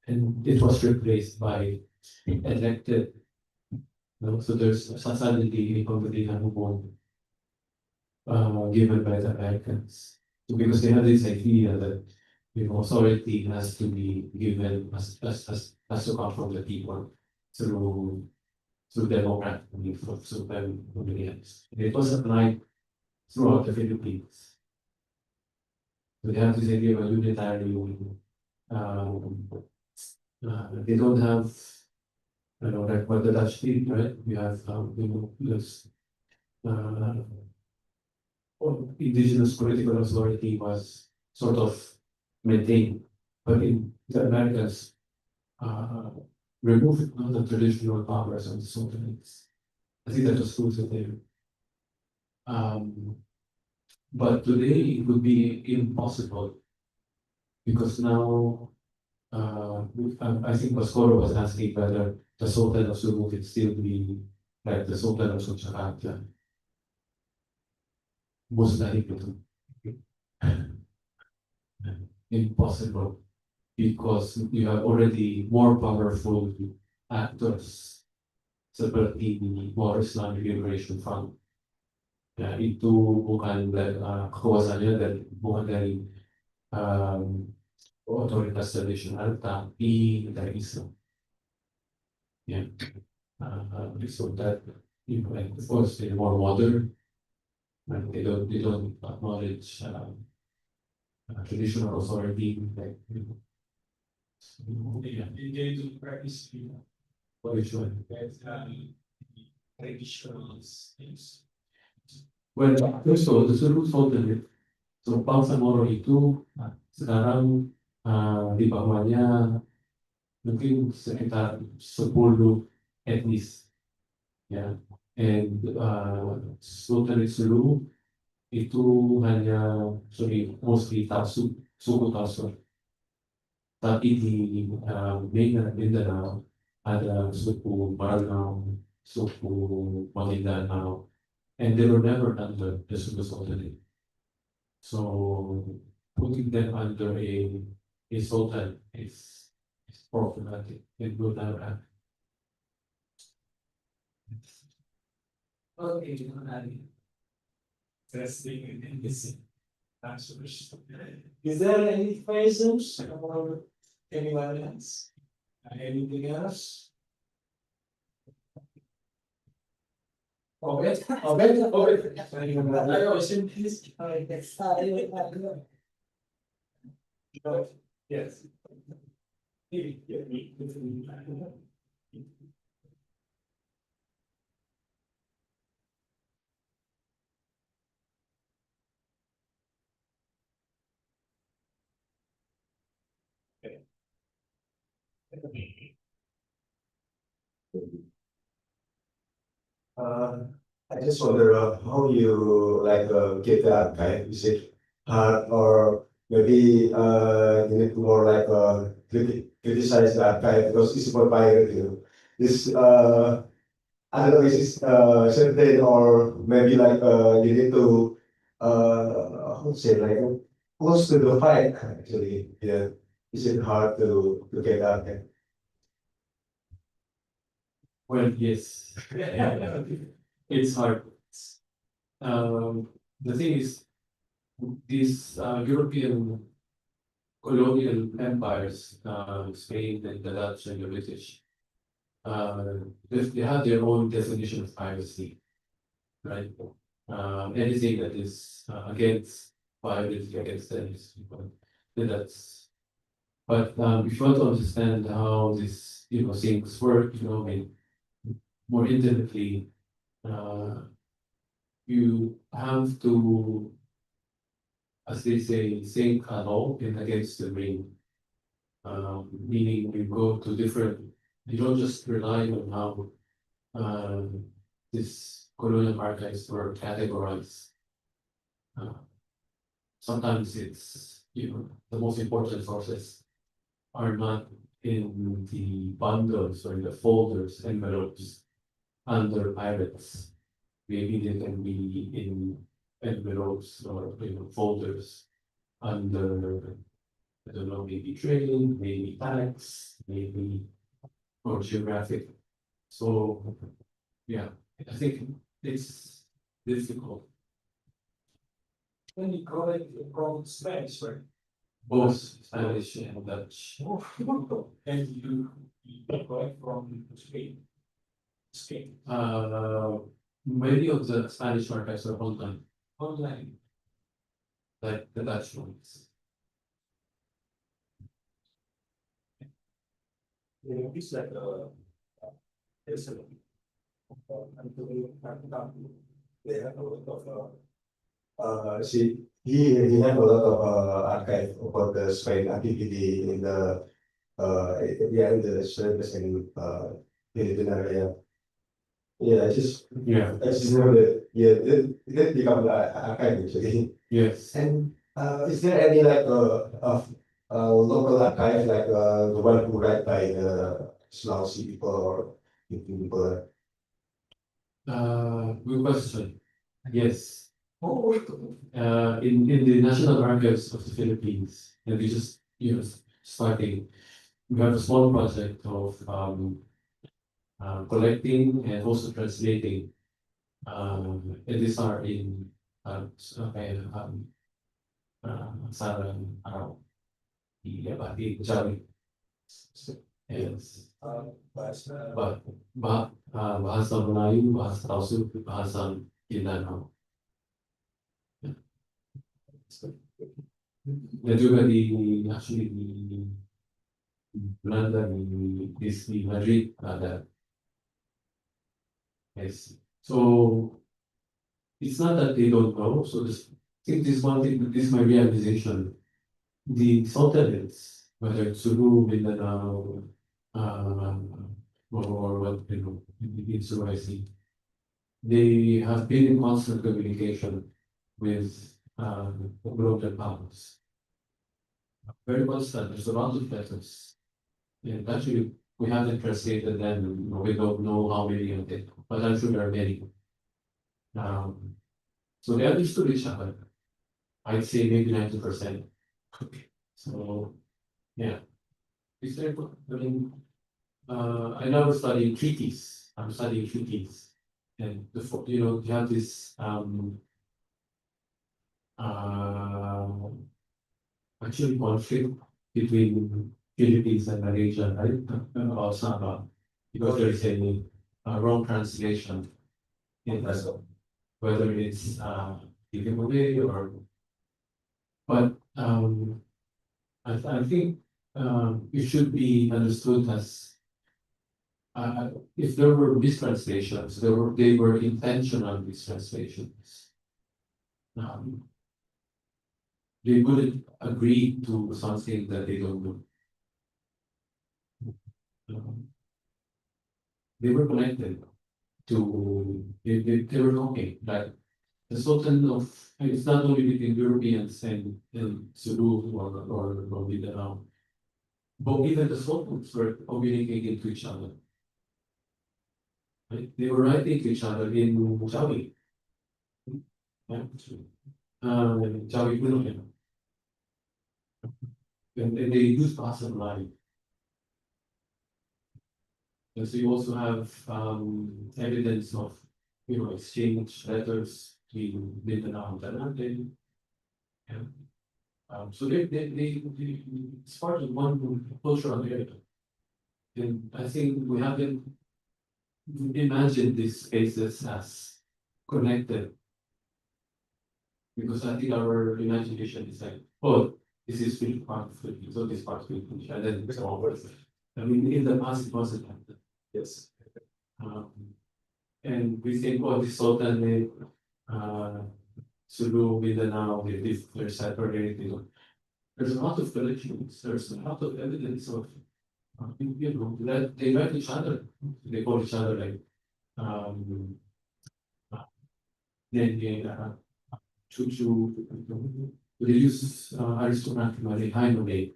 and it was replaced by elected. So there's suddenly a competition given by the Americans, because they have this idea that authority has to be given has to come from the people through democratic obedience. It was applied throughout the Philippines. So they have this idea of a unitary. They don't have, like what the Dutch did, right? We have, this indigenous political authority was sort of maintained, but in the Americans removed all the traditional powers of the Sultanates. I think that was crucial there. But today it would be impossible, because now I think Pascoro was asking whether the Sultan of Sulu could still be like the Sultan of Jakarta. Mustahil. Impossible, because you have already more powerful actors seperti More Islamic Liberation Front. Ya, itu bukan kekuasaannya bukan dari otoritas tradisional, tapi dari Islam. Yeah. So that, of course, they're more modern, and they don't acknowledge traditional authority, like, They do practice, which one? traditional things. Well, first of all, the Sulu Sultanate, so Bangsamoro itu sekarang di bawahnya mungkin sekitar 10 etnis, ya, and Sultanate Sulu itu hanya mostly suku Taso. Tapi di Mindanao ada suku Maranao, suku Maguindanao, and they were never under the Suku Sultanate. So putting them under a sultan is problematic and will never happen. Okay, interesting and interesting answers. Is there any questions or anyone else? Anything else? Okay, yes. I just wonder how you like get the archive. Is it hard or maybe you need to more like criticize the archive because it's for pirate, you know. This I don't know, is it certain or maybe like you need to how to say like close to the fight actually. Yeah. Is it hard to get the archive? Well, yes. It's hard. The thing is, these European colonial empires, Spain and the Dutch and the British, they have their own definition of piracy, right? Anything that is against piracy, against terrorism, then that's. But if you want to understand how this, things work, I mean, more intimately, you have to, as they say, sink a hole in against the grain. Meaning you go to different, you don't just rely on how this colonial archives were categorized. Sometimes it's, the most important sources are not in the bundles or in the folders, envelopes under pirates. Maybe they can be in envelopes or folders under, I don't know, maybe trade, maybe tax, maybe or geographic. So yeah, I think it's difficult. When you call it from Spanish, right? Both Spanish and Dutch. And you call it from Spain. Spain. Many of the Spanish archives are online, Online. like the Dutch ones. It's like there's a They have a lot of see he have a lot of archive about the Spain activity in the in the service and Philippine area. Yeah, I just know that it become archive actually. Yes. And is there any like local archive like the one who read by the Sulawesi people or Philippine people? Good question. Yes. In the National Archives of the Philippines, and we just starting, we have a small project of collecting and also translating. And these are in Sarang Araw, Jawi. Yes. Bahasa Melayu, bahasa Tausug, bahasa Mindanao. Dan juga actually di Belanda, di Madrid ada. Yes. So it's not that they don't know. So I think this one thing, this is my realization. The sultanates, whether it's Sulu, Mindanao, or what in Sulawesi, they have been in constant communication with the global powers. Very well said. There's a lot of letters. And actually, we haven't translated them. We don't know how many of them, but I'm sure there are many. So they understood each other. I'd say maybe 90%. So, yeah. Is there, I mean, I now studying treaties. I'm studying treaties. And you have this actually conflict between Philippines and Malaysia, right? About Sabah, because there is a wrong translation in that, whether it's giving away or, but I think it should be understood as if there were mistranslations, they were intentional mistranslations. They wouldn't agree to something that they don't know. They were connected to, they were talking, like the Sultan of, it's not only between Europeans and Sulu or Mindanao, but even the Sultans were communicating to each other. Right? They were writing to each other in Jawi. Yeah. Jawi Puno. And they use Bahasa Melayu. And so you also have evidence of exchange letters between Mindanao and Ternate. Yeah. So they it's part of one cultural area. And I think we haven't imagined these spaces as connected. Because I think our imagination is like, oh, this is really part of Philippines, so this part of Philippines, and then it's all. I mean, in the past it wasn't like that. Yes. And we think, oh, this Sultan, Sulu, Mindanao, they're separated. There's a lot of connections. There's a lot of evidence of, that they met each other. They call each other like, Chuchu. They use aristocratic Malay, high Malay,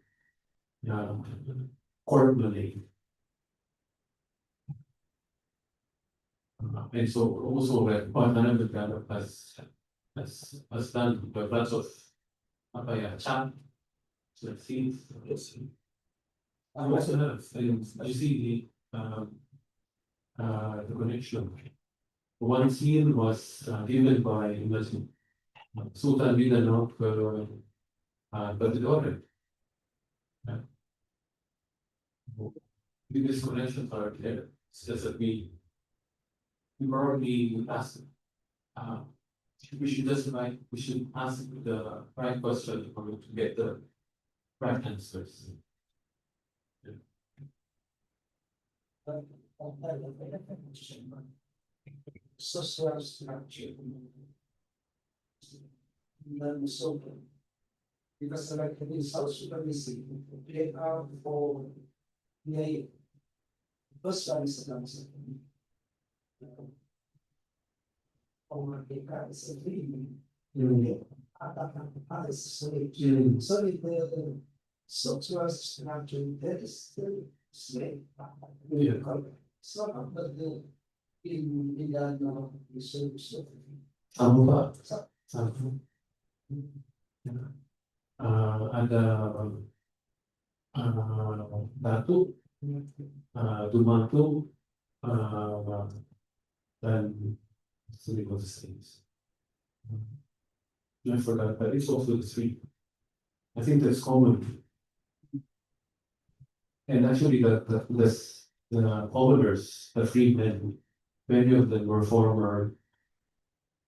court Malay. And so also like Panama developed as done the lots of chat, so scenes. I also have, and you see the connection. One scene was given by Sultan Mindanao but the daughter. These connections are there. It's just that we probably ask. We should just we should ask the right question in order to get the right answers. Social structure. So, because like in South Sudanese, they are for the first one is so if the social structure that is still slave, so but the in that research. Sama ada Datu, Dumatu, dan three of these things. I forgot, but it's also the three. I think that's common. And actually, the commoners, the freedmen, many of them were former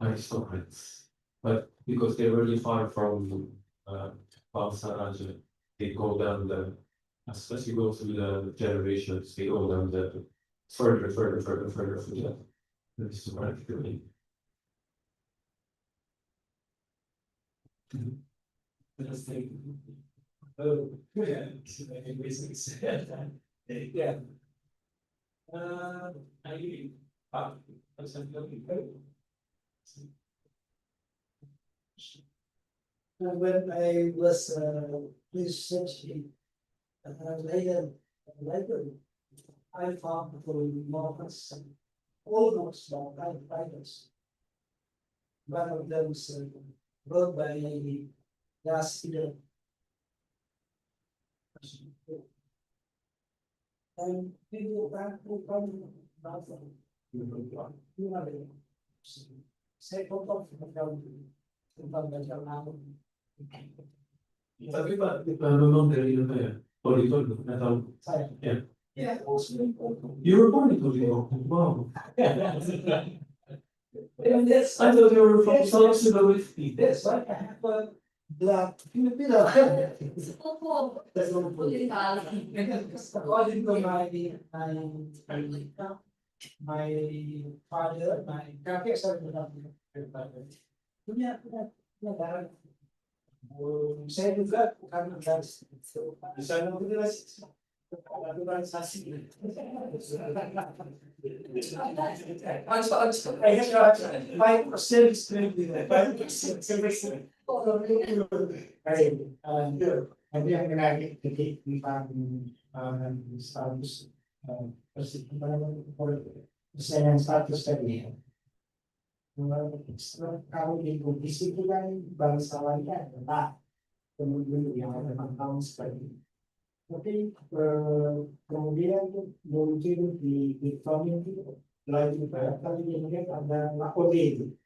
aristocrats, but because they were really far from Bangsa Raja, they go down as you go through the generations, they go down the further for the aristocratic. Oh, yeah, yeah. I When I was researching later, I found the novels, almost about five titles. One of them is wrote by Yasir. And people back to come nothing. Saya potong tentang baca nama. Tapi Pak, memang dari apa ya? Auditor atau Saya. ya? Yeah, You were born in Toledo. Wow. and that's I thought you were from South Sulawesi. that's why I have a black Filipino. That's what according to my father, my kakek saya punya darah. Saya juga bukan dari di sana naturalisasi. I have 5% strength with 5%. Nanti yang menarik titik tentang status persaingan status tadi ya. Kalau di kondisi itu kan bangsawannya adalah kemudian yang ada tahun seperti ini. Tapi kemudian muncul di community lain juga kali kemudian ada lakode itu.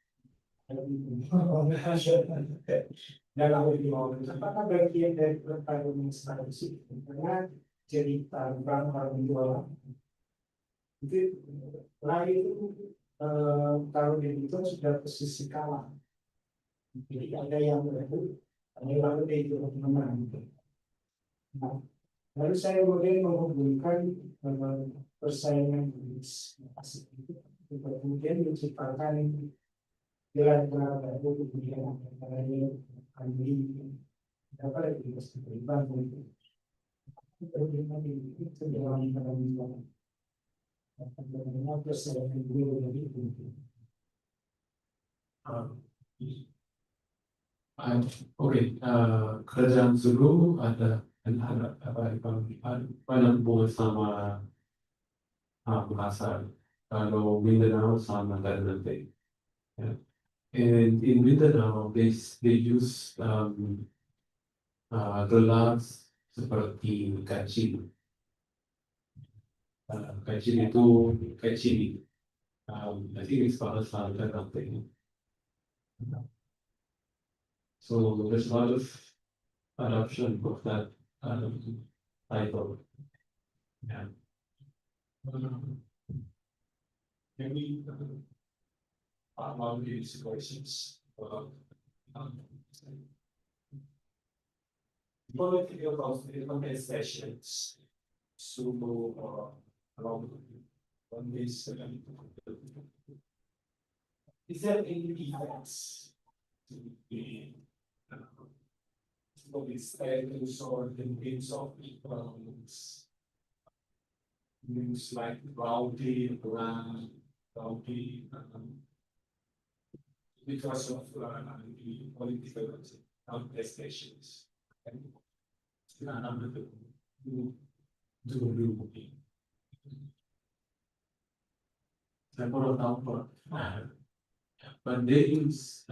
Dalam apakah bagian dari pertarungan strategi karena cerita orang jualan itu lain itu kalau itu sudah posisi kalah. Jadi ada yang berebut, ada yang lalu itu menang. Nah, lalu saya kemudian menghubungkan persaingan itu kemudian menciptakan jalan baru kemudian antaranya kami dapat berimbang itu jalan persaingan dulu dari itu. Oke, kerajaan Zulu ada apa hubungan sama bahasa. Kalau Mindanao sama Ternate. Yeah. And in Mindanao, they use gelas seperti kacil. Kacil itu kacili. I think it's called Ternate. So there's a lot of adoption of that title. Yeah. Maybe about the situations political contestations so along on this is there any difference to the status or the names of economics news like rowdy, rowdy because of the political contestations. And But they use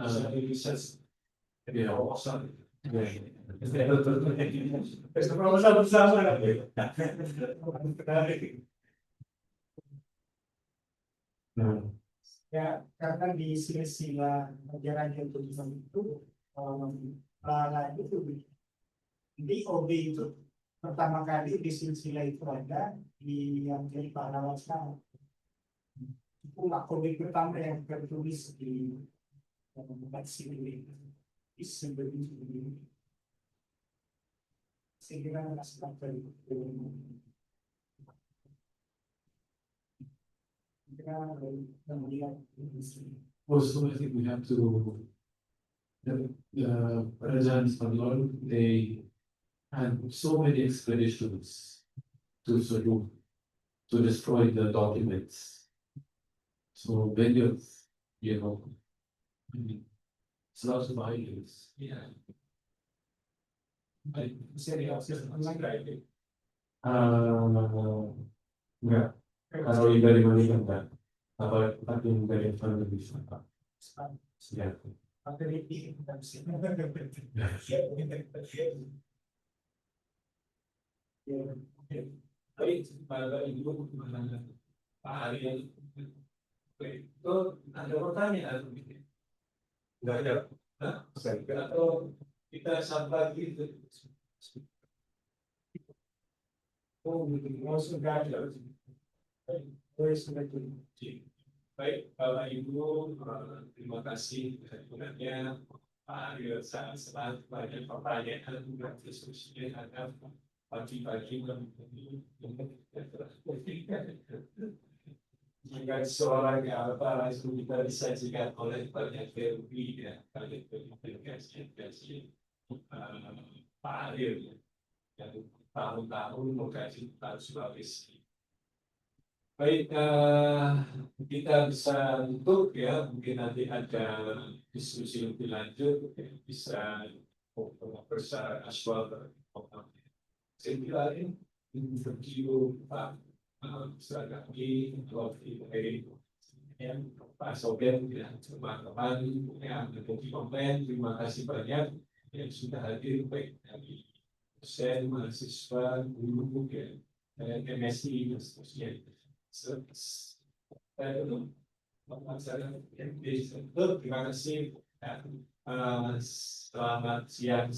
ya karena di silsilah ajaran yang itu itu di OB itu pertama kali di silsilah itu ada di yang jadi pahlawan sekarang itu OB pertama yang tertulis di tempat sini sebelum segera aspek dari also, I think we have to the Kerajaan Spanyol, they had so many expeditions to Sulu to destroy the documents. So many of, it's lots of violence. Yeah. Enggak. Kalau yang dari mana enggak? Apa tapi yang dari mana lebih apa? Ya. Tapi pada ibu Pak Ari itu ada pertanyaan enggak ada. Nah, atau kita sampai gitu. Oh, langsung ada. Baik, Bapak Ibu, terima kasih sebenarnya Pak Ariel sangat banyak pertanyaan dan diskusinya ada pagi-pagi jika seorang apa langsung kita disajikan oleh banyak teori ya, banyak teori Pak Ariel yang tahun-tahun mengkaji tentang Sulawesi. Baik, kita bisa tutup ya, mungkin nanti ada diskusi lebih lanjut, bisa bersama aswal lain, interview Pak Seragami, yang Pak Soben, ya, teman-teman yang ada di komen, terima kasih banyak yang sudah hadir, baik dari dosen, mahasiswa, guru, dan MSI, dan seterusnya. Terima kasih. Selamat siang.